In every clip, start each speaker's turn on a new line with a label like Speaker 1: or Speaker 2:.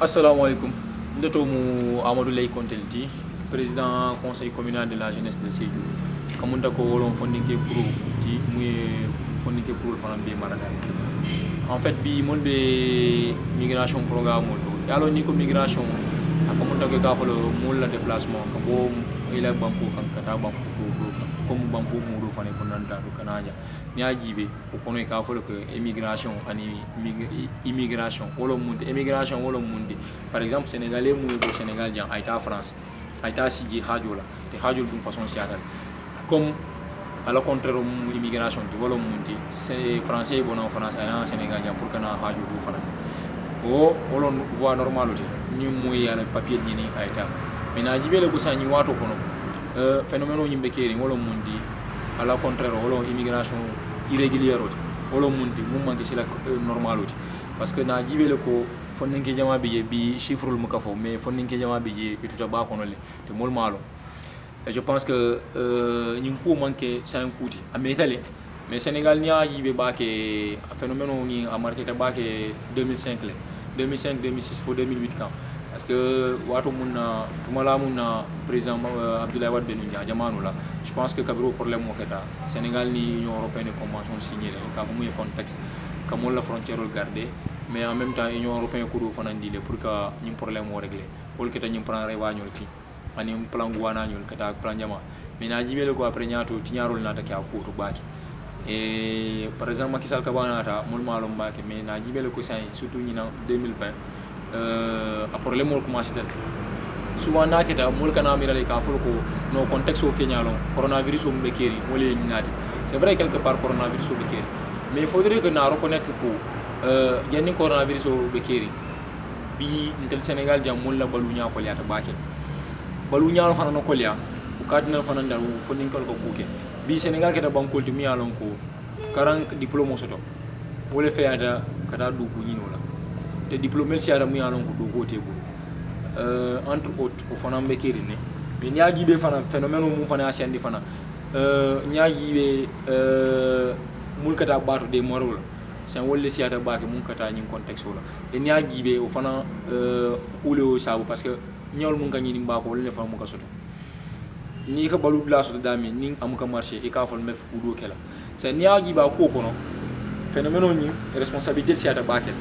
Speaker 1: Assalamu alaikum. Ndotomu Amadou Lay Kontelti, président conseil communal de la jeunesse de Sédhiou. Kamunda ko wolon fondinke pro ti muy fondinke pro fanam be maragal. En fait bi mon be migration programme to. Yalo ni ko migration akamunda ko ka falo mol la déplacement ka bo ila banko kan kata banko to comme banko mo do fane ko nanda do kanaja. Ni ajibe ko kono ka falo ko immigration ani immigration wolo munde immigration wolo munde par exemple sénégalais mu go Sénégal jan ayta France ayta siji hajola te hajol dum façon siatal comme à la contraire mu immigration de wolo munde c'est français bon en France ayna Sénégal jan pour kana hajo do fana o wolo voie normalité ni moy ala papier ni ayta mais na jibele ko sani wato kono phénomène o yimbe keri wolo munde à la contraire wolo immigration irrégulière wolo mundi mum manke sila normal oti parce que na jibele ko fonninke jama bi chiffre mu kafo mais fonninke jama bi ituta ba kono le te mol malo et je pense que ñing ko manke san kuti ametale mais Sénégal ni a jibe ba ke phénomène ni a marqué ta ba ke 2005 le 2005 2006 pour 2008 quand parce que wato munna tumala munna président Abdoulaye Wade benu jamanu la je pense que kabiro problème mo keta Sénégal ni Union européenne convention signée ka ko muy Frontex comme la frontière garder mais en même temps Union européenne ko do fanandi le pour que ñim problème mo régler wol keta ñim plan rewañol ti ani plan guana ñol keta plan jama mais na jibele ko après ñaato ti ñaarol na ta ka ko to baki et par exemple Macky Sall ka banata mul malum baki mais na jibele ko say surtout ñina 2020 a problème mo commencé tel souvent na keta mul kana mirale ka fol ko no contexte au Kenya long coronavirus o be keri wolé ñati c'est vrai quelque part coronavirus o be keri mais il faudrait que na reconnaître ko jenni coronavirus o be keri bi ntel Sénégal jam mul la balu nya ko liata bakel balu nya fana no ko liya ko kadina fana ndar fo nin ko kuke bi Sénégal keta bankol ti mi alon ko 40 diplôme soto wolé feyata kata du ko ñino la te diplôme ci ara mi alon ko do ko tebo entre autres o fana be keri ne mais ñaagi be fana phénomène mu fana asiandi fana ñaagi be mulkata bato de morol sen wolle siata baake mun kata ñin contexte la e ñaagi be o fana ule o sabu parce que ñol mun ka ñini mbako wolle fana mu ka soto ni ka balu la soto dami ni amuka marché e ka fal mef udo kala sen ñaagi ba ko kono phénomène ñi responsabilité siata baake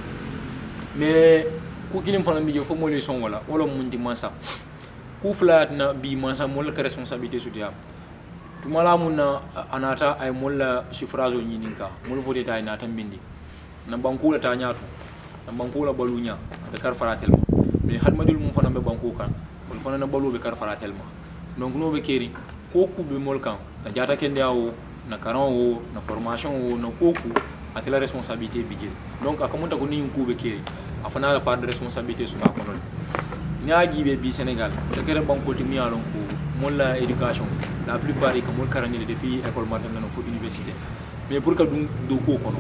Speaker 1: mais ku gilim fana mi fo mo le son wala mun di mansa ku flat na bi mansa mo la responsabilité soutiam tumala mun na anata ay mo la suffrage ni ninka mo lo voter tay na tambindi na banku la ta nyaatu na banku la balunya be kar faratel mais hadmadul mun fana be banku kan on fana na balu be kar faratel donc no be keri ko ku be mol kan ta jata kende awo na karan wo na formation wo na koku atela responsabilité bigel donc akamunta ko ni ku be keri afana la part de responsabilité sur la contrôle ñaagi be bi Sénégal te kere banko ti mi alon ko mon la éducation la plupart est comme karani depuis école maternelle fo université mais pour que do ko kono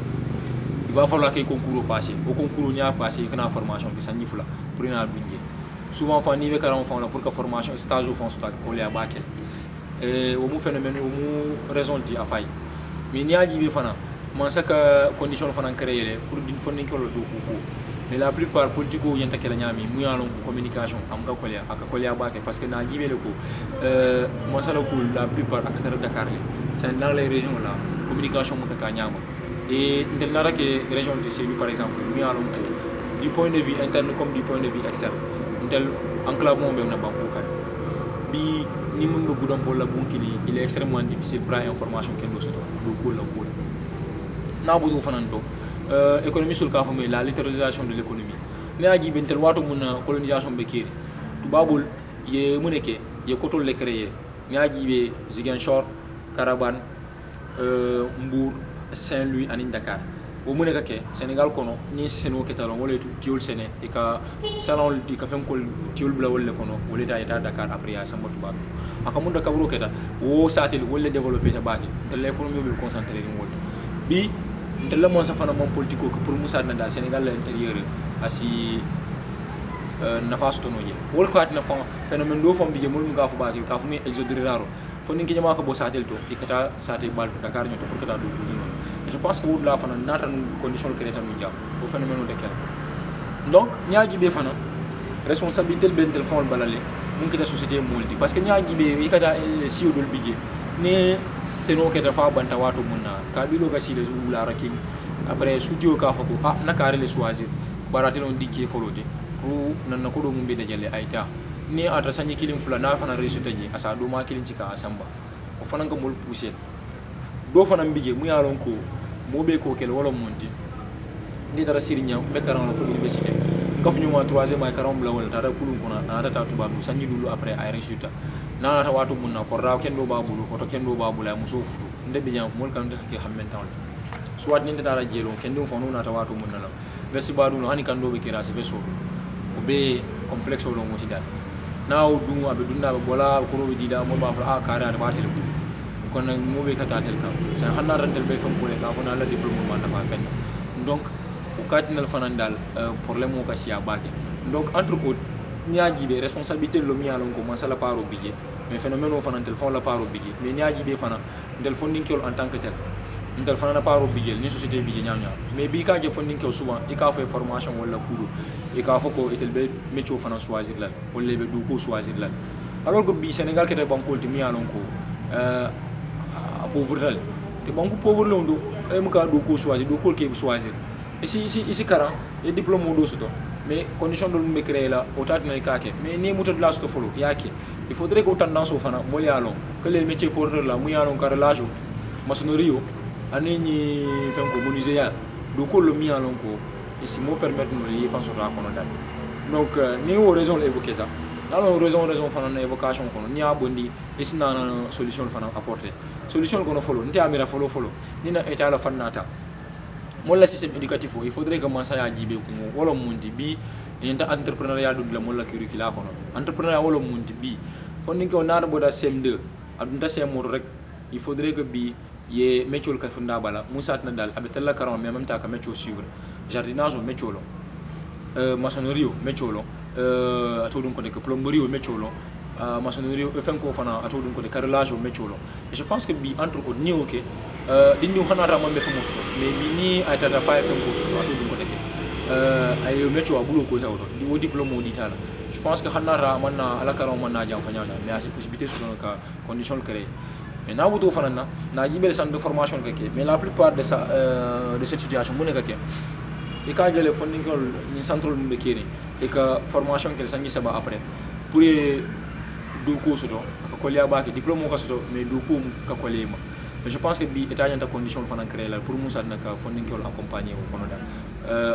Speaker 1: il va falloir que concours passer au concours nya passer kana formation ki sanni fula pour ina dunje souvent fa ni be karam fa la pour que formation stage au fond sta ko le abakel et au mu phénomène au mu raison ti afay mais ñaagi be fana man saka condition fana créer pour din fonni ko do ko mais la plupart politico yenta kala nyami mu yalon ko communication am ka kolia aka kolia baake parce que na jibele ko mo sala ko la plupart aka tara Dakar le c'est dans les régions là communication mo ka nyama et ndel na rek région de Sédhiou par exemple mu yalon ko du point de vue interne comme du point de vue externe ndel enclavement be na banko kan bi ni mo be gudam pour la bunkili il est extrêmement difficile pour information ken do soto do ko la ko na bu do fanando économie sul ka fami la littérisation de l'économie ne aji bentel wato mun colonisation be kiri tubabul ye muneke ye kotol le créer ne aji be Ziguinchor Carabane Mbour Saint-Louis ani Dakar o muneka ke Sénégal kono ni seno ketalon wala tiol sene e ka salon di ka fen ko tiol bla wala kono wala ta eta Dakar après ya samba tubab akamunda kaburo keta o satel wala développer ta baki de l'économie be concentrer ni wol bi ndella mo sa fana mon politico ko pour Moussa na Sénégal l'intérieur asi nafasu to noje wol ko atina fon phénomène do fon bije mul mu gafu baaki ka fu mi exode raro fon ninki jama ko bo satel to ikata satel bal Dakar nyoto pour kata do ni je pense que would la fana natan condition créer tam dia au phénomène de quel donc ñaaji be fana responsabilité ben téléphone balale mun kita société multi parce que nya gibe ikata siyo dol bige ne seno ke dafa banta wato munna kabilo ga sile wula rakin après studio ka fako na kare le choisir barati non dikke folode pour nan na ko do mumbe dajale ayta ni ata sanyi kilin fula na fana résultat ji asa do ma kilin cika asamba o fana nga mol pousser do fana bige mu yalon ko mo be ko kel wala monti ni dara sirinya be karan la fo université ngaf ñu ma 3e ay karam la wala tata kulun kona na tata tuba bu sanyi dulu après ay résultat na ta watu munna ko raw ken do babulu ko to ken do babula muso futu ndebe jam mol kan de ke xammen tan soit ni dara jelo ken do fonu na ta watu munna la versi badu no hani kan do be kira se be so o be complexe lo mo ci dal naw du abe dunda be bola ko ro dida mo ba fa kare da batel kon nak mo be kata tel kam sa xana rantel be fam ko ka ko na la diplôme man da fa fen donc o cardinal fanandal problème mo ka sia baake donc entre autres niaji be responsabilité lo mi alon ko man sala paro bije mais phénomène o fanantel fon la paro bije mais niaji be fana del fonding kol en tant que tel ndal fana na paro bije ni société bije ñaña mais bi ka je fonding kol souvent e ka fait formation wala kudo e ka fa ko etel be métier fana choisir la wala be du ko choisir la alors que bi Sénégal kete bankol ti mi alon ko a pauvreté te banku pauvre lo ndo e mu ka du ko choisir du ko ke choisir ici karan e diplôme do soto mais condition de l'umbe créer là autant na kake mais ni muta de la sto follow yake il faudrait que tendance au fana moli alon que les métiers porteurs là mu yalon carrelage maçonnerie ani ni fenko menuisier ya do ko lo mi alon ko ici mo permettre no yi fan soto akono dal donc ni o raison évoquer ça dans raison fana na évocation kono ni abondi ici na solution fana apporter solution kono follow nti amira follow ni na état la fanata molla système éducatif il faudrait que mansa ya jibe ko wala mundi bi enta entrepreneuriat dum la molla curricula kono entrepreneuriat wala mundi bi fonni ko naata boda CM2 adunta CM rek il faudrait que bi ye métier ka funda bala musat na dal abe tella karam mais même ta ka métier suivre jardinage métier lo maçonnerie métier lo ato dum ko de plomberie métier lo maçonnerie fenko fana ato dum ko de carrelage métier lo et je pense que bi entre autres ni OK di ñu xana ra mambe famo soto mais bi ni ay tata fa fenko soto ato dum ko de ay métier bulo ko tawdo di wo diplôme di tala je pense que xana ra man na ala karam man na jam fa ñana mais assez possibilité sur ka condition créer mais na wuto fana na jibel centre de formation keke mais la plupart de ça de cette situation mu nekake e ka jele funding ko ni centre dum be kene et que formation kel sangi saba après pour do ko soto ko liya ba ke diplôme ko soto mais do ko ka ko lema mais je pense que bi état yanta condition fana créer là pour musa naka funding ko accompagner au Canada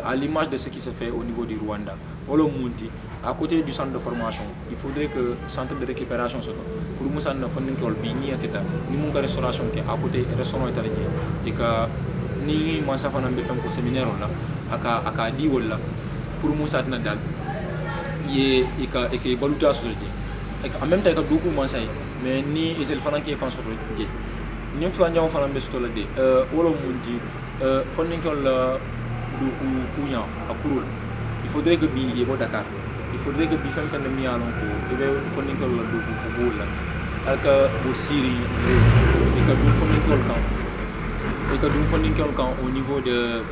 Speaker 1: à l'image de ce qui se fait au niveau du Rwanda wala munti à côté du centre de formation il faudrait que centre de récupération soto pour musa na funding ko bi ni ateta ni mun ka restauration ke à côté restaurant état et que ni man sa fana be fam ko séminaire là aka di wala pour musa na dal ye e baluta société et en même temps que beaucoup man say mais ni etel fana ke fan soto je ni fla nyaw fana be soto la de wala munti funding ko la du kunya akurul il faudrait que bi yebo Dakar il faudrait que bi fam tan mi alon ko e be funding ko la du ko la aka bo siri et que du funding ko kan et que du funding ko kan au niveau des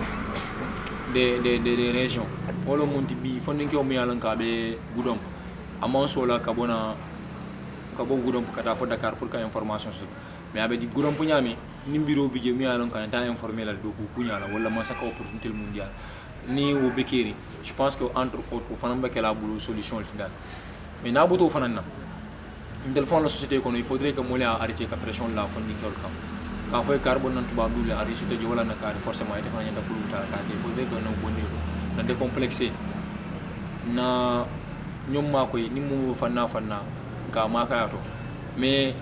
Speaker 1: régions wala munti bi funding ko mi alon ka be gudom amon sola kabona kabo gudom kata fo Dakar pour ka information sur mais avec di gudom punyami ni biro bi je mi alon kan ta informer la do ko punyala wala ma saka opportunité mondial ni wo bekeri je pense que entre autres fana ba kala bulu solution final mais na boto fana na ndel fon la société kono il faudrait que molia arrêter ka pression la funding ko kam ka fo carbone nan tuba dule ari sute je wala na ka forcément ite fana nyanda bulu ta ka il faudrait que no boniro na décomplexer na ñom ma koy ni mu fanna ka ma kayato mais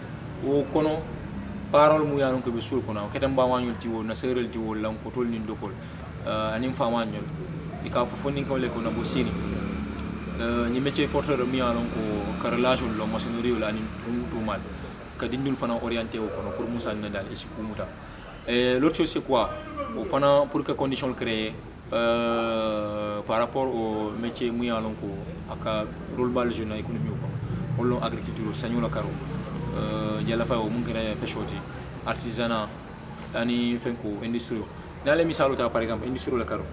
Speaker 1: o kono parole mu yanon ko be sul kono ketam ba wañul ti wo na seurel ti wo lam ko tol ni dokol anim fa wañul e ka fo ni ko le ko na bo sini ni métier porteur mi yanon ko carrelage lo maçonnerie la ni tout mal ka dindul fana orienté wo kono pour musa na dal e ci kumuta et l'autre chose c'est quoi au fana pour que condition créer par rapport au métier mu yanon ko aka rôle bal jeune économie ko wala agriculture sañu la karo jala fa o mun kene pêchoti artisanat ani fenko industrie dans les misalo ta par exemple industrie la karo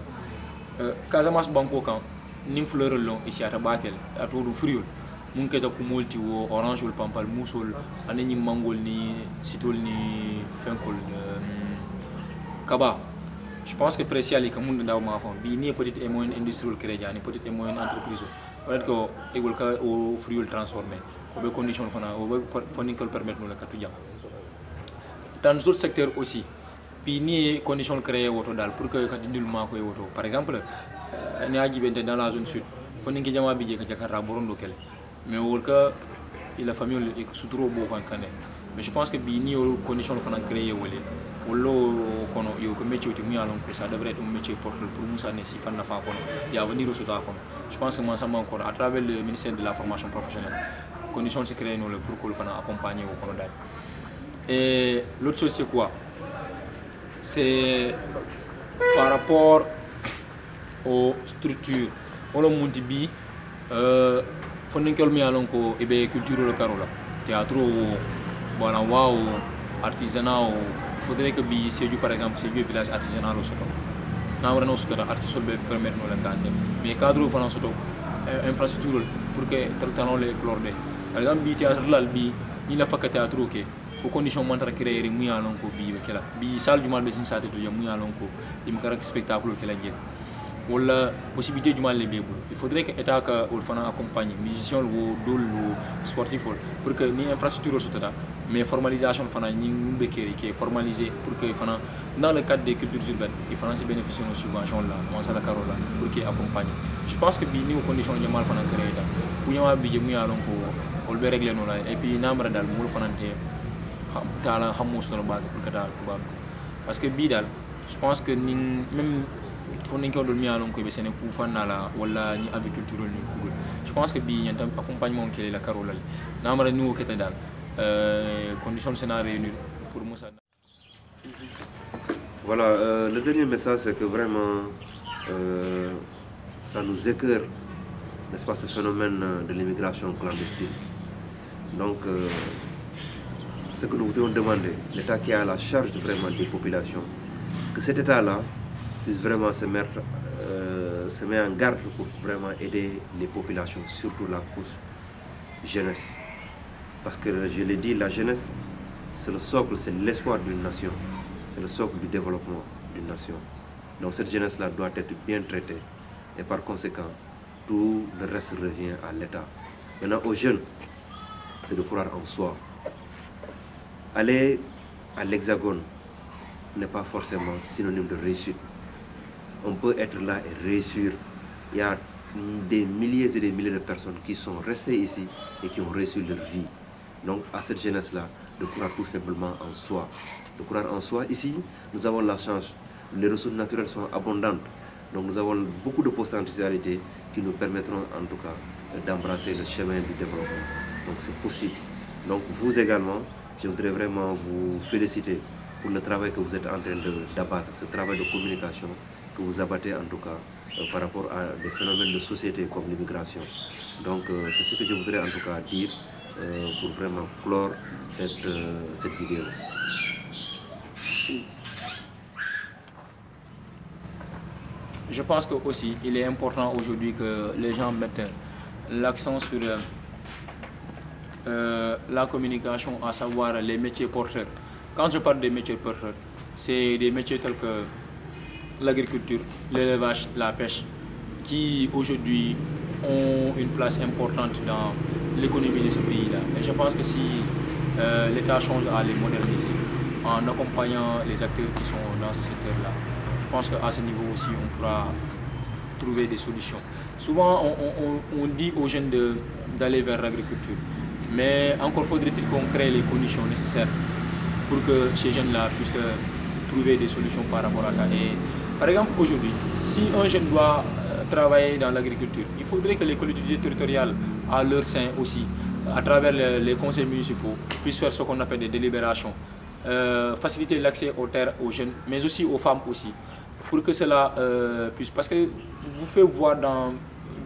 Speaker 1: Casamance banko kan ning fleur long ici à tabakel à tout fruit mun keta ku molti wo orange ou pampal musol ani mangol ni sitol ni fenkol kaba. Je pense que précial est comme on a bi ni petite et moyenne industrie crédit ni petite et moyenne entreprise peut-être que égal ka au fruit transformé au be condition fana au be fonding permettre nous la katu jam dans d'autres secteurs aussi puis ni condition créées auto dal pour que ka dindul ma ko auto par exemple ni aji bente dans la zone sud fonding ki jama bi je ka jakarta borondo kele mais wol ka il a famille et suturo bo kan kané mais je pense que bi ni condition fana créées wolé wolo kono yo ko métier ti mi alon ko ça devrait être un métier porteur pour Moussa Nessi fan na fa kono ya venir au soutien kono je pense que moi ça encore à travers le ministère de la formation professionnelle conditions se créer nous le pour que le fana accompagner au kono dal. Et l'autre chose c'est quoi, c'est par rapport aux structures on le monte bi fondinkel mi alon ko e be culture le carola théâtre voilà waouh artisanat. Il faudrait que bi Sédhiou par exemple Sédhiou village artisanal au soto namra no soto artisanal be permettre no la cadre mais cadre fana soto infrastructure pour que talon les clordé par exemple bi théâtre lal bi ni la fakka théâtre OK ko condition montra créer mu ya lon ko bi be kala bi salle du mal be sin sate to mu ya lon ko dim karak spectacle kala jek wala possibilité du mal les bébou il faudrait que état ka ol fana accompagne musicien ou dol sportif pour que ni infrastructure soto mais formalisation fana ni ngumbe kéré qui est formalisé pour que fana dans le cadre des cultures urbaines il fana se bénéficier de subventions là moi ça la carola pour qu'il accompagne. Je pense que bi ni condition de mal fana créé da bu ñama bi mu ya lon ko ol be régler no la et puis namra dal mu fana té tala xamu solo ba pour que dal tuba parce que bi dal je pense que ni même fonding ko dol mi alon ko be sene ku fanna la wala ni agriculture ni ku je pense que bi yantam accompagnement qui est la carola namra ni ko té dal conditions sont réunies pour Moussa.
Speaker 2: Voilà, le dernier message c'est que vraiment ça nous écœure, n'est-ce pas, ce phénomène de l'immigration clandestine. Donc ce que nous voudrions demander, l'État qui a la charge vraiment des populations, que cet État-là puisse vraiment se mettre en garde pour vraiment aider les populations, surtout la couche jeunesse. Parce que je l'ai dit, la jeunesse, c'est le socle, c'est l'espoir d'une nation, c'est le socle du développement d'une nation. Donc cette jeunesse-là doit être bien traitée et par conséquent, tout le reste revient à l'État. Maintenant, aux jeunes, c'est de croire en soi. Aller à l'Hexagone n'est pas forcément synonyme de réussite. On peut être là et réussir. Il y a des milliers et des milliers de personnes qui sont restées ici et qui ont réussi leur vie. Donc à cette jeunesse-là, de croire tout simplement en soi. De croire en soi. Ici, nous avons la chance. Les ressources naturelles sont abondantes. Donc nous avons beaucoup de potentialités qui nous permettront en tout cas d'embrasser le chemin du développement. Donc c'est possible. Donc vous également, je voudrais vraiment vous féliciter pour le travail que vous êtes en train d'abattre, ce travail de communication que vous abattez en tout cas par rapport à des phénomènes de société comme l'immigration. Donc c'est ce que je voudrais en tout cas dire pour vraiment clore cette vidéo.
Speaker 1: Je pense que aussi il est important aujourd'hui que les gens mettent l'accent sur la communication, à savoir les métiers porteurs. Quand je parle des métiers porteurs, c'est des métiers tels que l'agriculture, l'élevage, la pêche, qui aujourd'hui ont une place importante dans l'économie de ce pays-là. Et je pense que si l'État change à les moderniser, en accompagnant les acteurs qui sont dans ce secteur-là, je pense qu'à ce niveau aussi, on pourra trouver des solutions. Souvent, on dit aux jeunes d'aller vers l'agriculture, mais encore faudrait-il qu'on crée les conditions nécessaires pour que ces jeunes-là puissent trouver des solutions par rapport à ça. Et, par exemple, aujourd'hui, si un jeune doit travailler dans l'agriculture, il faudrait que les collectivités territoriales, à leur sein aussi, à travers les conseils municipaux, puissent faire ce qu'on appelle des délibérations, faciliter l'accès aux terres aux jeunes, mais aussi aux femmes aussi, pour que cela puisse... Parce que vous faites voir dans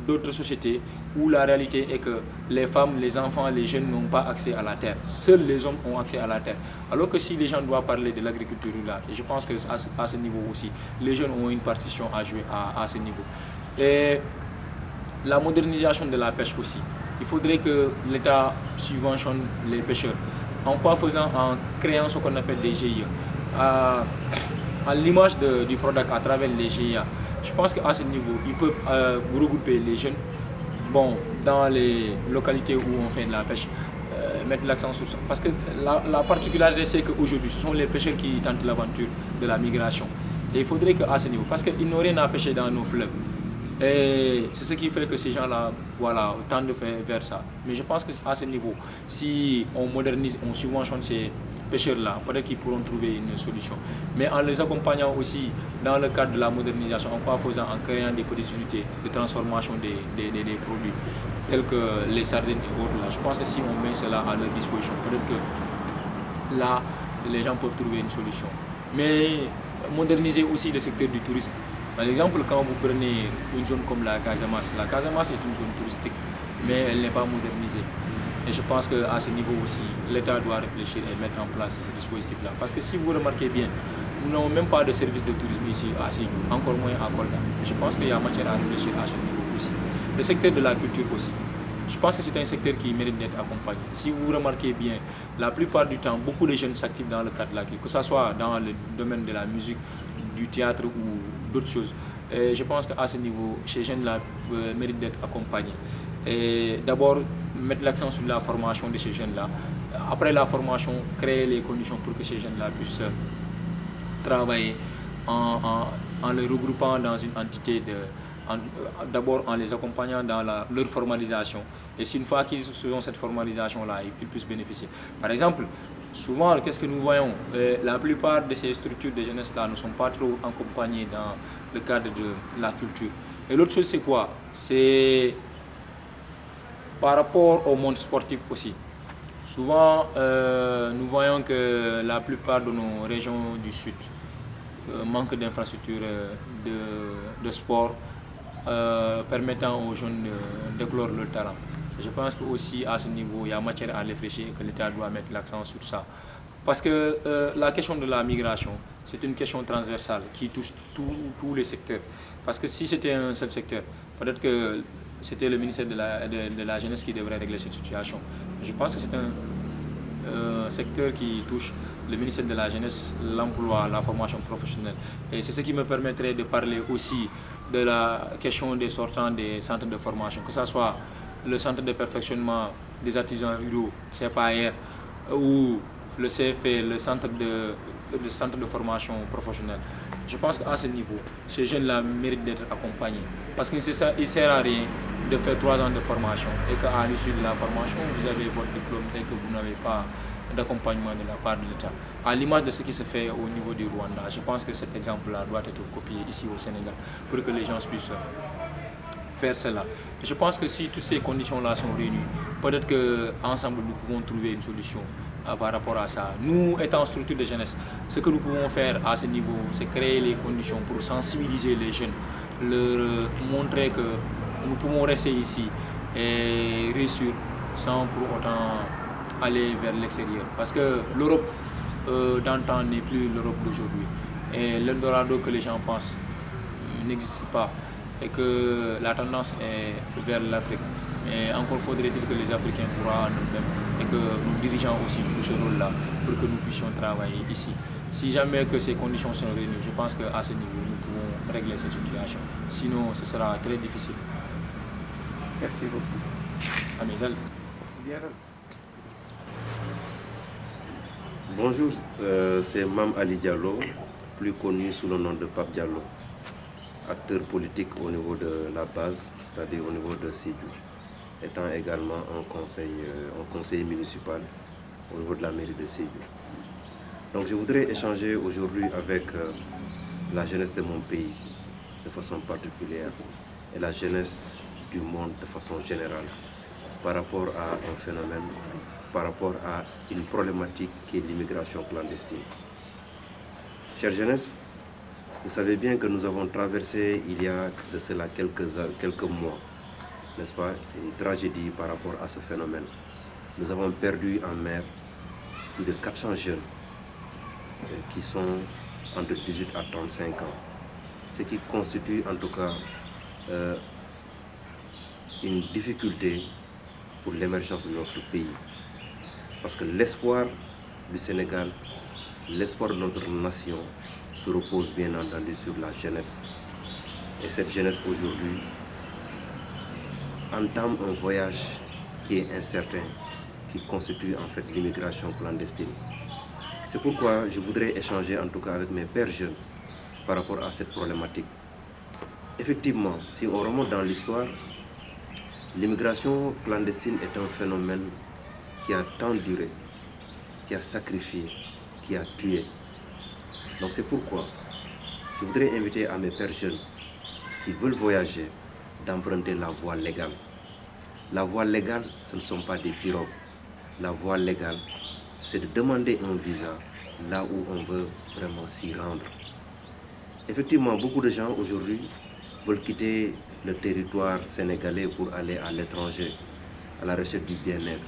Speaker 1: d'autres sociétés où la réalité est que les femmes, les enfants, les jeunes n'ont pas accès à la terre. Seuls les hommes ont accès à la terre. Alors que si les gens doivent parler de l'agriculture là, et je pense qu'à ce niveau aussi, les jeunes ont une partition à jouer à ce niveau. Et la modernisation de la pêche aussi. Il faudrait que l'État subventionne les pêcheurs. En quoi faisant? En créant ce qu'on appelle des GIE. À l'image du PRODAC à travers les GIA, je pense qu'à ce niveau, ils peuvent regrouper les jeunes dans les localités où on fait de la pêche, mettre l'accent sur ça. Parce que la particularité, c'est qu'aujourd'hui, ce sont les pêcheurs qui tentent l'aventure de la migration. Et il faudrait qu'à ce niveau, parce qu'ils n'ont rien à pêcher dans nos fleuves. Et c'est ce qui fait que ces gens-là, voilà, tendent de faire vers ça. Mais je pense qu'à ce niveau, si on modernise, on subventionne ces pêcheurs-là, peut-être qu'ils pourront trouver une solution. Mais en les accompagnant aussi dans le cadre de la modernisation, en créant des petites unités de transformation des produits, tels que les sardines et autres, là, je pense que si on met cela à leur disposition, peut-être que là, les gens peuvent trouver une solution. Mais moderniser aussi le secteur du tourisme. Par exemple, quand vous prenez une zone comme la Casamance est une zone touristique, mais elle n'est pas modernisée. Et je pense qu'à ce niveau aussi, l'État doit réfléchir et mettre en place ce dispositif-là. Parce que si vous remarquez bien, nous n'avons même pas de service de tourisme ici à Sédhiou, encore moins à Kolda. Et je pense qu'il y a matière à réfléchir à ce niveau aussi. Le secteur de la culture aussi. Je pense que c'est un secteur qui mérite d'être accompagné. Si vous remarquez bien, la plupart du temps, beaucoup de jeunes s'activent dans le cadre de la culture, que ce soit dans le domaine de la musique, du théâtre ou d'autres choses. Et je pense qu'à ce niveau, ces jeunes-là méritent d'être accompagnés. Et d'abord, mettre l'accent sur la formation de ces jeunes-là. Après la formation, créer les conditions pour que ces jeunes-là puissent travailler en les regroupant dans une entité d'abord en les accompagnant dans leur formalisation. Et c'est une fois qu'ils ont cette formalisation-là, qu'ils puissent bénéficier. Par exemple, souvent, qu'est-ce que nous voyons? La plupart de ces structures de jeunesse-là ne sont pas trop accompagnées dans le cadre de la culture. Et l'autre chose, c'est quoi? C'est par rapport au monde sportif aussi. Souvent, nous voyons que la plupart de nos régions du Sud manquent d'infrastructures de sport permettant aux jeunes d'éclore leur talent. Je pense qu'aussi à ce niveau, il y a matière à réfléchir et que l'État doit mettre l'accent sur ça. Parce que la question de la migration, c'est une question transversale qui touche tous les secteurs. Parce que si c'était un seul secteur, peut-être que c'était le ministère de la Jeunesse qui devrait régler cette situation. Je pense que c'est un secteur qui touche le ministère de la Jeunesse, l'emploi, la formation professionnelle. Et c'est ce qui me permettrait de parler aussi de la question des sortants des centres de formation, que ce soit le centre de perfectionnement des artisans ruraux, CPAR, ou le CFP, le centre de formation professionnelle. Je pense qu'à ce niveau, ces jeunes-là méritent d'être accompagnés. Parce qu'il ne sert à rien de faire 3 ans de formation et qu'à l'issue de la formation, vous avez votre diplôme et que vous n'avez pas d'accompagnement de la part de l'État. À l'image de ce qui se fait au niveau du Rwanda, je pense que cet exemple-là doit être copié ici au Sénégal pour que les gens puissent faire cela. Et je pense que si toutes ces conditions-là sont réunies, peut-être qu'ensemble nous pouvons trouver une solution par rapport à ça. Nous, étant structure de jeunesse, ce que nous pouvons faire à ce niveau, c'est créer les conditions pour sensibiliser les jeunes, leur montrer que nous pouvons rester ici et réussir sans pour autant aller vers l'extérieur. Parce que l'Europe d'antan n'est plus l'Europe d'aujourd'hui. Et l'Eldorado que les gens pensent n'existe pas. Et que la tendance est vers l'Afrique. Et encore faudrait-il que les Africains croient en eux-mêmes et que nos dirigeants aussi jouent ce rôle-là pour que nous puissions travailler ici. Si jamais que ces conditions sont réunies, je pense qu'à ce niveau, nous pouvons régler cette situation. Sinon, ce sera très difficile.
Speaker 3: Merci beaucoup.
Speaker 1: Amisal.
Speaker 2: Bonjour, c'est Mam Ali Diallo, plus connu sous le nom de Pape Diallo, acteur politique au niveau de la base, c'est-à-dire au niveau de Sédhiou, étant également un conseiller municipal au niveau de la mairie de Sédhiou. Donc je voudrais échanger aujourd'hui avec la jeunesse de mon pays de façon particulière et la jeunesse du monde de façon générale par rapport à un phénomène, par rapport à une problématique qui est l'immigration clandestine. Chère jeunesse, vous savez bien que nous avons traversé il y a de cela quelques mois, n'est-ce pas, une tragédie par rapport à ce phénomène. Nous avons perdu en mer plus de 400 jeunes qui sont entre 18 à 35 ans, ce qui constitue en tout cas une difficulté pour l'émergence de notre pays. Parce que l'espoir du Sénégal, l'espoir de notre nation se repose bien entendu sur la jeunesse. Et cette jeunesse aujourd'hui entame un voyage qui est incertain, qui constitue en fait l'immigration clandestine. C'est pourquoi je voudrais échanger en tout cas avec mes pères jeunes par rapport à cette problématique. Effectivement, si on remonte dans l'histoire, l'immigration clandestine est un phénomène qui a tant duré, qui a sacrifié, qui a tué. Donc c'est pourquoi je voudrais inviter à mes pères jeunes qui veulent voyager d'emprunter la voie légale. La voie légale, ce ne sont pas des pirogues. La voie légale, c'est de demander un visa là où on veut vraiment s'y rendre. Effectivement, beaucoup de gens aujourd'hui veulent quitter le territoire sénégalais pour aller à l'étranger, à la recherche du bien-être.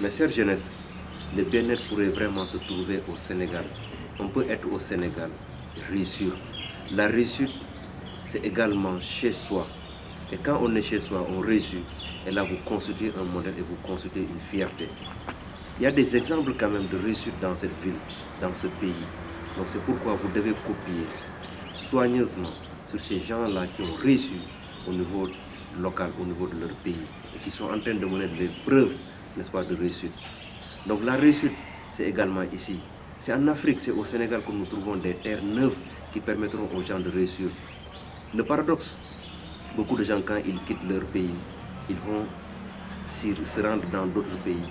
Speaker 2: Mais chère jeunesse, le bien-être pourrait vraiment se trouver au Sénégal. On peut être au Sénégal et réussir. La réussite, c'est également chez soi. Et quand on est chez soi, on réussit. Et là, vous constituez un modèle et vous constituez une fierté. Il y a des exemples quand même de réussite dans cette ville, dans ce pays. Donc c'est pourquoi vous devez copier soigneusement sur ces gens-là qui ont réussi au niveau local, au niveau de leur pays, et qui sont en train de mener des preuves, n'est-ce pas, de réussite. Donc la réussite, c'est également ici. C'est en Afrique, c'est au Sénégal que nous trouvons des terres neuves qui permettront aux gens de réussir. Le paradoxe, beaucoup de gens, quand ils quittent leur pays, ils vont se rendre dans d'autres pays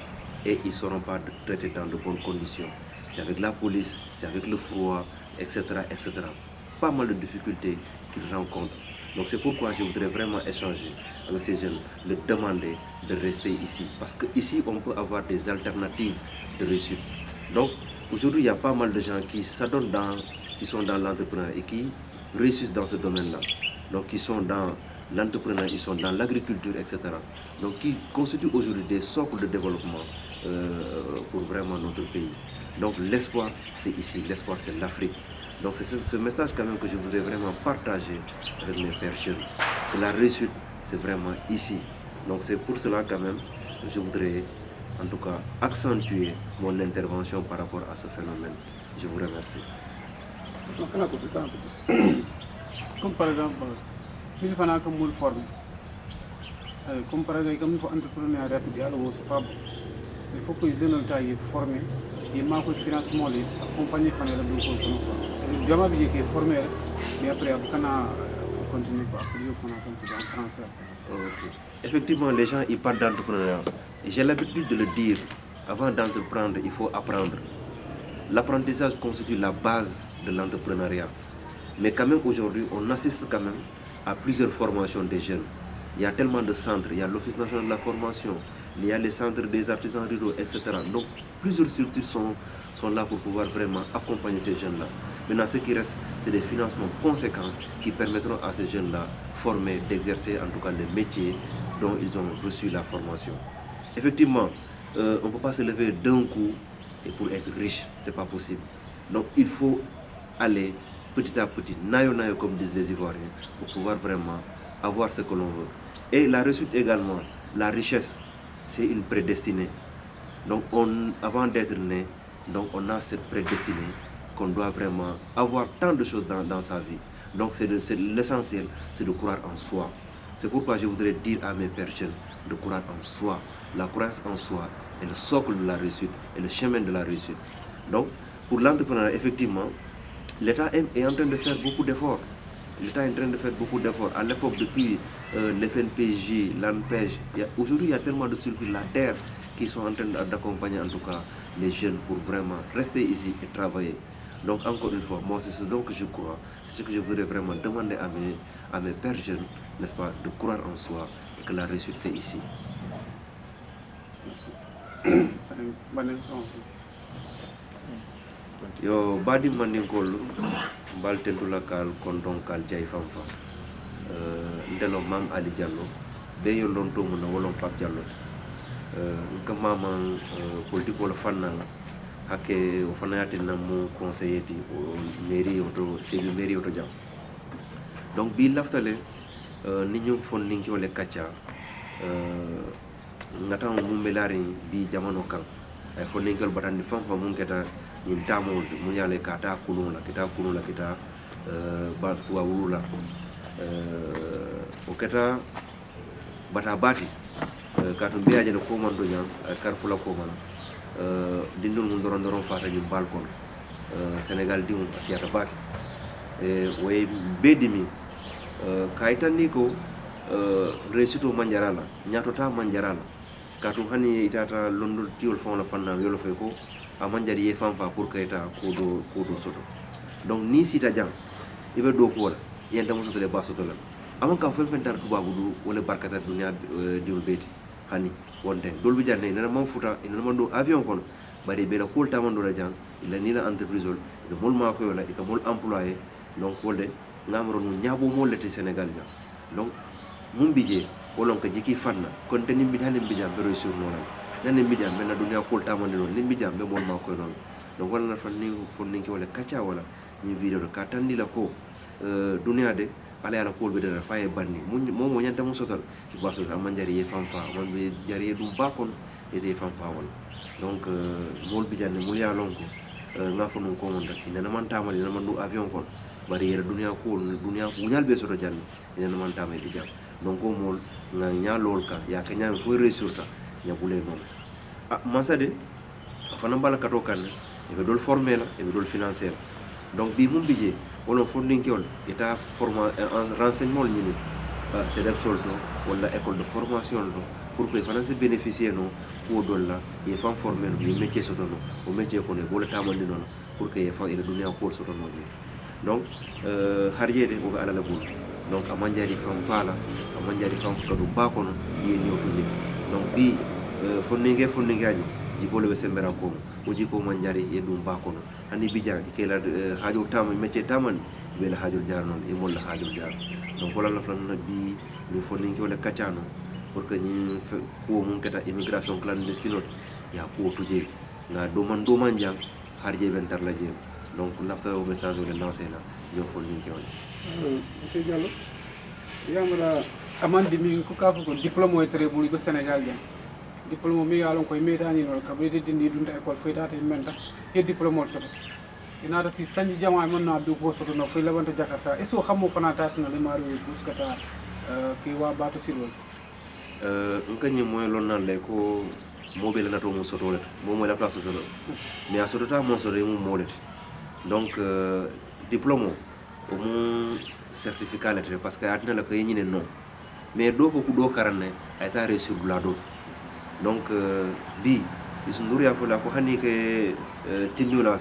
Speaker 2: et ils ne seront pas traités dans de bonnes conditions. C'est avec la police, c'est avec le froid, etc., etc. Pas mal de difficultés qu'ils rencontrent. Donc c'est pourquoi je voudrais vraiment échanger avec ces jeunes, leur demander de rester ici. Parce qu'ici, on peut avoir des alternatives de réussite. Donc aujourd'hui, il y a pas mal de gens qui s'adonnent qui sont dans l'entrepreneuriat et qui réussissent dans ce domaine-là. Donc qui sont dans l'entrepreneuriat, ils sont dans l'agriculture, etc. Donc qui constituent aujourd'hui des socles de développement pour vraiment notre pays. Donc l'espoir, c'est ici, l'espoir, c'est l'Afrique. Donc c'est ce message quand même que je voudrais vraiment partager avec mes pères jeunes. Que la réussite, c'est vraiment ici. Donc c'est pour cela quand même que je voudrais en tout cas accentuer mon intervention par rapport à ce phénomène. Je vous remercie.
Speaker 3: Comme par exemple, il faut que forme. Comme par exemple, comme entrepreneur rapide, c'est pas bon. Il faut que les jeunes soient formés. Et manque de financement, accompagner les gens. C'est le bien qui est formé, mais après, il faut continuer en français.
Speaker 2: Okay. Effectivement, les gens ils parlent d'entrepreneuriat. J'ai l'habitude de le dire, avant d'entreprendre, il faut apprendre. L'apprentissage constitue la base de l'entrepreneuriat. Mais quand même aujourd'hui, on assiste quand même à plusieurs formations des jeunes. Il y a tellement de centres, il y a l'Office national de la formation, il y a les centres des artisans ruraux, etc. Donc plusieurs structures sont là pour pouvoir vraiment accompagner ces jeunes-là. Maintenant, ce qui reste, c'est des financements conséquents qui permettront à ces jeunes-là formés d'exercer en tout cas le métier dont ils ont reçu la formation. Effectivement, on ne peut pas se lever d'un coup et pour être riche, ce n'est pas possible. Donc il faut aller petit à petit, naïo naïo comme disent les Ivoiriens, pour pouvoir vraiment avoir ce que l'on veut. Et la réussite également, la richesse, c'est une prédestinée. Donc avant d'être né, donc on a cette prédestinée qu'on doit vraiment avoir tant de choses dans sa vie. Donc l'essentiel, c'est de croire en soi. C'est pourquoi je voudrais dire à mes pères jeunes de croire en soi. La croyance en soi est le socle de la réussite et le chemin de la réussite. Donc pour l'entrepreneuriat, effectivement, l'État est en train de faire beaucoup d'efforts. L'État est en train de faire beaucoup d'efforts. À l'époque, depuis l'FNPJ, l'ANPEJ, aujourd'hui il y a tellement de structures, la terre, qui sont en train d'accompagner en tout cas les jeunes pour vraiment rester ici et travailler. Donc encore une fois, moi c'est ce dont je crois, c'est ce que je voudrais vraiment demander à mes pères jeunes, n'est-ce pas, de croire en soi et que la réussite c'est ici. Yo badi mandinkol bal tentula kal kondon kal jay famfa ndelo mam Ali Diallo be yondon to mun wolon Pap Diallo kama man politique wala fanna hakke o fanayati namu conseiller ti mairie auto c'est mairie auto jam donc bi laftale ni ñu fon ninki wala katcha ngata mum be lari bi jamano kan ay fo ningal batandi fam fam mun keta ñin tamol mu yale kata kulula kita ba tuwa wulula o keta bata bati kato biaje de ko man do nyam karfula ko man dindul mun doron fata ñim balkon Sénégal dimu asiata baki way bedimi kaytandi ko resito manjarala ñatota manjarala katu hani itata londo tiol fon la fanna yolo fe ko a manjari ye fanfa pour kayta ko do soto donc ni sita jang ibe do ko wala yenta muso le basoto la amon ka fen tar tubabu du wala barkata dunya diol beti hani wonte dol bi jarne nana man futa ina man do avion kono bari be la ko tamando la jang ila ni la entreprise ol de mol ma ko wala e ka mol employé donc wolde ngamro no nyabo mol le Sénégal jang donc mum bije wolon ka jiki fanna kon te nimbi tan nimbi jam bero sur non nan nimbi jam ben na dunya ko tamande non nimbi jam be mol ma ko non donc wala na fan ni fonni ki wala kacha wala ni video do ka tandi la ko dunya de ala ala ko be de faye bandi mo nyanta mo sotal ba so am jari ye fam fa man be jari dum ba kon e de fam fa wala donc mol bi janne mul ya lonko nga fonu ko mon tak ina man tamali na man du avion kon bari yere dunya ko wunyal be soto janne ina man tamay di jam donc ko mol nga nyalol ka ya ka nyam fo resurta nyabule non masade fana bala kato kan e be dol former la e be dol financer donc bi mum bije wala funding kiol eta renseignement ni c'est d'absolu wala école de formation do pour que fana se bénéficier no ko dolla ye fam former no ye métier soto no o métier ko ne bola tamandi non pour que ye fa ila dunya ko soto no donc harjede ko ala la bul donc a manjari fam fala a manjari fam kadu ba kono ye nyotude donc bi fonninge aji jikolo be sembera ko o jiko manjari ye dum ba kono hani bija ikela hajo tam métier taman be la hajo jar non e mol la hajo jar donc wala la flan bi ni fonninge wala kacano pour que ni ko mun kata immigration clandestine ya ko tuje na doman jang harje ben tar la je donc nafta o message o le lancer na yo fonninge wala
Speaker 3: monsieur Diallo yamara amandi mi ko ka ko diplôme o tere buri ko Sénégal jang diplôme mi yalon koy medani no kabri dindi dunda école fay data menta e diplôme o soto ina da si sanji jama man na du ko soto no fay labanta Jakarta eso xammo fana tat na le maro buskata ki wa bato silol
Speaker 2: ngani moy lon nan le ko mobile na to mo soto le mo la place soto mais a soto ta mo soto mo molet donc diplôme o mo certificat la parce que adna la ko yini non mais do ko do karanne ay ta réussir la do donc bi isundur ya fola ko hani ke tindula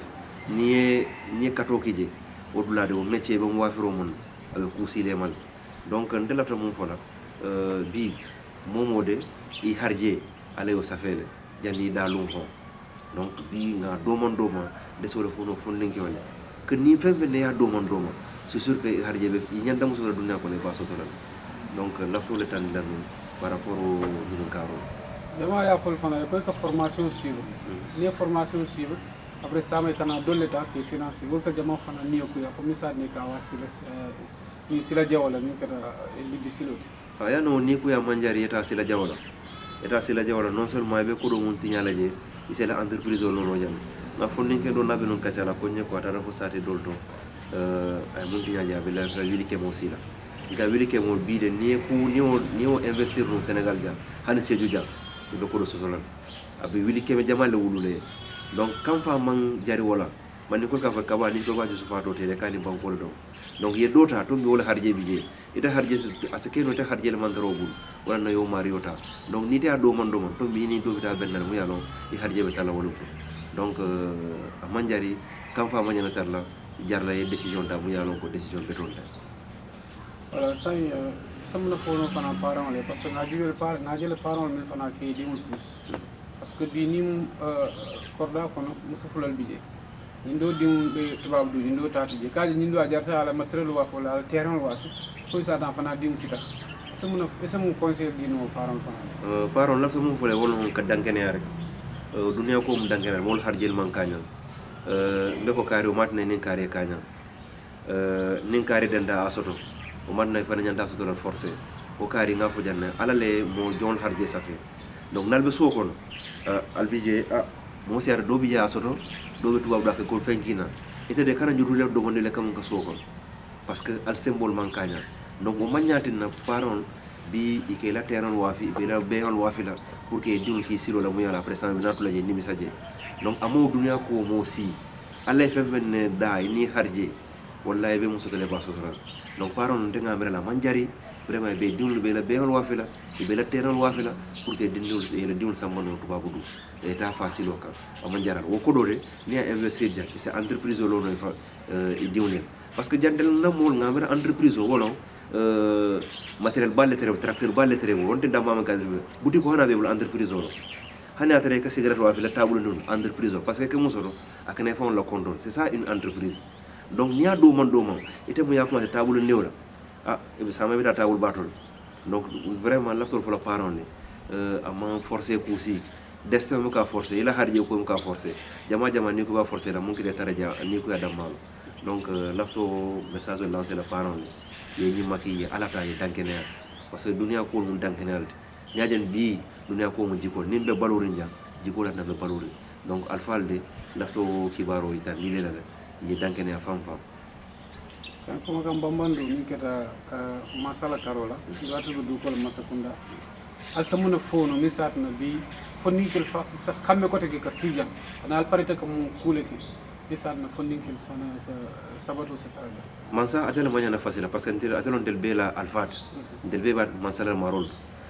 Speaker 2: ni kato kije odula de o métier be mo wafiro mon avec kusile mal donc ndelata mo fola bi momode i harje ale o safele jani dalum fo donc bi nga doman de so fono fondinke wala que ni fembe ne ya doman c'est sûr que harje be nyanda mo so dunya ko le baso to donc lafto le tan dan par rapport au dinu karo
Speaker 3: dama ya fol fana ko formation suivre ni formation suivre après ça mais kana do l'état qui finance wol ka jama fana ni ko ya ko misal ni ka wasi ni sila jawala ni kata libi siloti
Speaker 2: ya no ni ko ya manjari eta sila jawala non seulement be ko do mun tinyala je c'est la entreprise no jam na fondinke do nabe non kacala ko nyeko atara fo sate dolto ay mun tinya ja be la wili ke mo sila ga wili ke mo bi de ni o investir no Sénégal ja hani seju ja do ko do sosolan abi wili ke me jamale wulule donc kam fa man jari wala man ni ko ka fa kaba ni to ba ju sufato tele kani banko do donc ye dota to mi wala harje bije ita harje asake no ta harje le man darobul wala no yo mariota donc ni ta do man to mi ni do bita bennal mu yalo i harje be tala wala donc man jari kam fa man yana tarla jarla ye décision ta mu yalo ko décision beton ta
Speaker 3: voilà ça samna fono fana parent le parce que najule parent men fana ke dimul plus parce que bi nim korda kono musufulal bije nindo dim be tubab du nindo tati je kaji nindo a jarta ala matériel wa ko la terrain wa ko sa dan fana dim sita samu conseil dino parent
Speaker 2: la samu fole wol ka dankene rek dunya ko mu dankene mol harjel man kanyal be ko kari o matne nin kari kanyal nin kari denda asoto o man na fa nyanta soto la forcé o kari nga fo janna ala le mo jon harje safi donc nalbe so kon albije mo ser do bi ya soto do be tubaab da ko fenkina ite de kana jutu do gonde le kam ka so kon parce que al symbole man kanya donc o magnatin na parole bi ike la terrain wafi be la beyon wafi la pour que dul ki silo la mu yala président bi natu la ni misaje donc amo dunya ko mo si alla fe ben da ni harje wallahi be musoto le baso toral donc parole de ngamere la manjari vraiment be dul be la beyon wafi la be la terrain wafi la pour que dindul e la dul samano to babudu e ta facile o ka amanjaral wo ko dore ni a investir ja c'est entreprise lo no fa e diwne parce que jandel na mol ngamere entreprise o wolon matériel balle tere tracteur balle tere wonte damma man cadre buti ko hana be entreprise o hani atare ka cigarette wa fi la table non entreprise parce que musoro akane fon la contrôle c'est ça une entreprise donc nya do man ite mo ya commencer table newra e sama bi ta table batol donc vraiment laftol fo la parole ama forcer ko si destin mo ka forcer ila harje ko mo ka forcer jama ni ko ba forcer la mon ki de taraja ni ko ya dammal donc lafto message lancer la parole ye ñimaki ye alata ye dankene parce que dunia ko mun dankenal ñajen bi dunia ko mun jiko nimbe balori nja jiko la na be balori donc alfalde lafto kibaro ita ni lela ye dankene fam
Speaker 3: kan ko kam bambando ni keta masala karola gatu du ko masakunda alsamuna fono mi satna bi fonninkel fa sa xamé ko tege ka sijan na al parité ko mu kuleki isana fonninkel sana sabato sa taraga
Speaker 2: mansa atela manyana facile parce que ntel atelo del bela alfat del beba mansala marol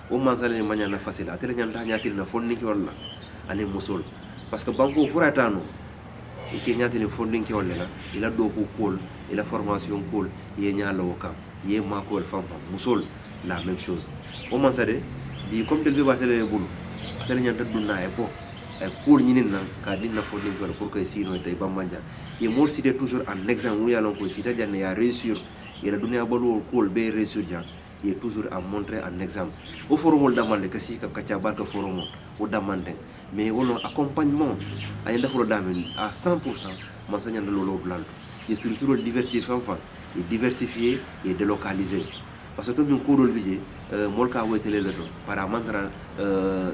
Speaker 2: o mansala manyana facile atela nyanta nyatil na fonninki wala ale musol parce que banko furatano e ke nyatil fonninki wala la ila do ko kol ila formation kol ye nyalo ka ye makol fam musol la même chose o mansade di comme del beba tele bulu atela nyanta dunna e bo ay kol nyinin na ka dinna fonninki wala pour que sino tay bambanja et moi citer toujours un exemple où il y a l'oncle citer il y a réussir et la dunia balu kol be réussir ja il est toujours à montrer un exemple au forum d'amande que si ka kacha barka forum au demande mais on accompagnement ay ndafuro damen à 100% m'enseigne de lolo blanc et structure diversifier enfin et diversifier et délocaliser parce que tout bien ko dol bije molka wetele leto para mantra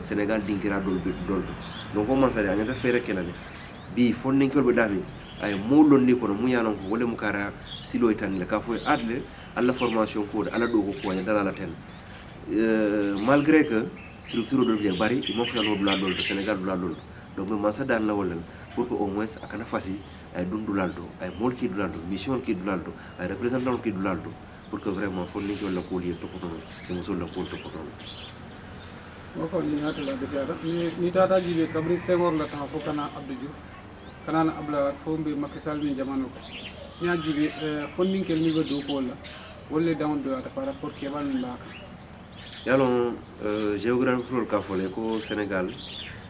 Speaker 2: Sénégal dingira dol donc on commence à anya faire kelane bi fonding ko be dami ay molon ni ko mu yanon ko wala mu kara silo tan le ka fo adle alla formation ko ala do ko ya dala la ten malgré que structure do bien bari mo fa no dula dol Sénégal dula dol donc man sa dan la wala pour que au moins akana fasi ay dundulaldo ay mol ki dulaldo mission ki dulaldo ay représentant ki dulaldo pour que vraiment fonding ko la ko lié topoto e mo sol la ko topoto
Speaker 3: ko ni ngata la defara ni tata jibe kabri Senghor la tan fo kana Abdou Diouf kana abla fo mbi Macky Sall ni jamano ko nya jibe fonninkel ni go do ko wala down do ata par rapport ke ban mbaka
Speaker 2: yalon géographique ka fole ko Sénégal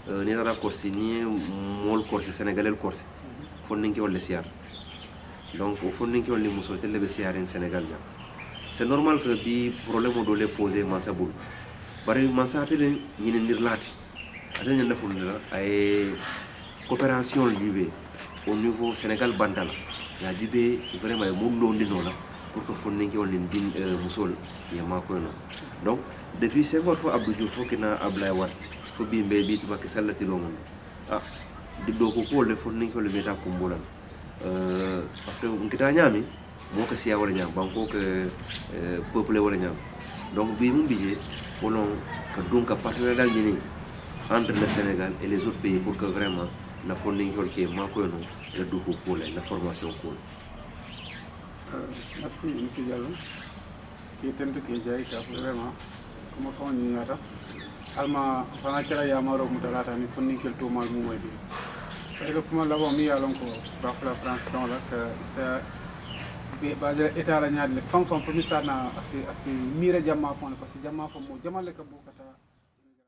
Speaker 2: ni tara corsi ni mol corsi sénégalais corsi fonninkel wala siar donc fonninkel wala muso tele be siar en Sénégal ja c'est normal que bi problème do les poser masabul bari mansa atele ñine nirlati atele ñanda fulila ay coopération libe au niveau Sénégal bandala ya dibé vraiment mo londi no la pour que fonninki won din musol ya mako no donc depuis 5 fois fo Abdou Diouf fo kina Ablaye Wade fo bi mbé bi Macky Sall ti lo di do ko le fonninki le meta ko mbolan parce que ngita ñami moko siya wala ñam banko que peuple wala ñam donc bi mu bijé wolon que donc partenariat ni entre le Sénégal et les autres pays pour que vraiment la funding qui est mako no le duko ko la formation ko
Speaker 3: merci monsieur Diallo qui tente que jay ka vraiment comme ko ni yata alma fana kala ya maro mutalata ni funding kel to mal mu moy bi c'est que kuma labo mi yalon ko ba la France dans la que ça be ba état la ñaade fam fam pour mi sana asi mira jamma fon parce que jamma fam mo jamale ka bokata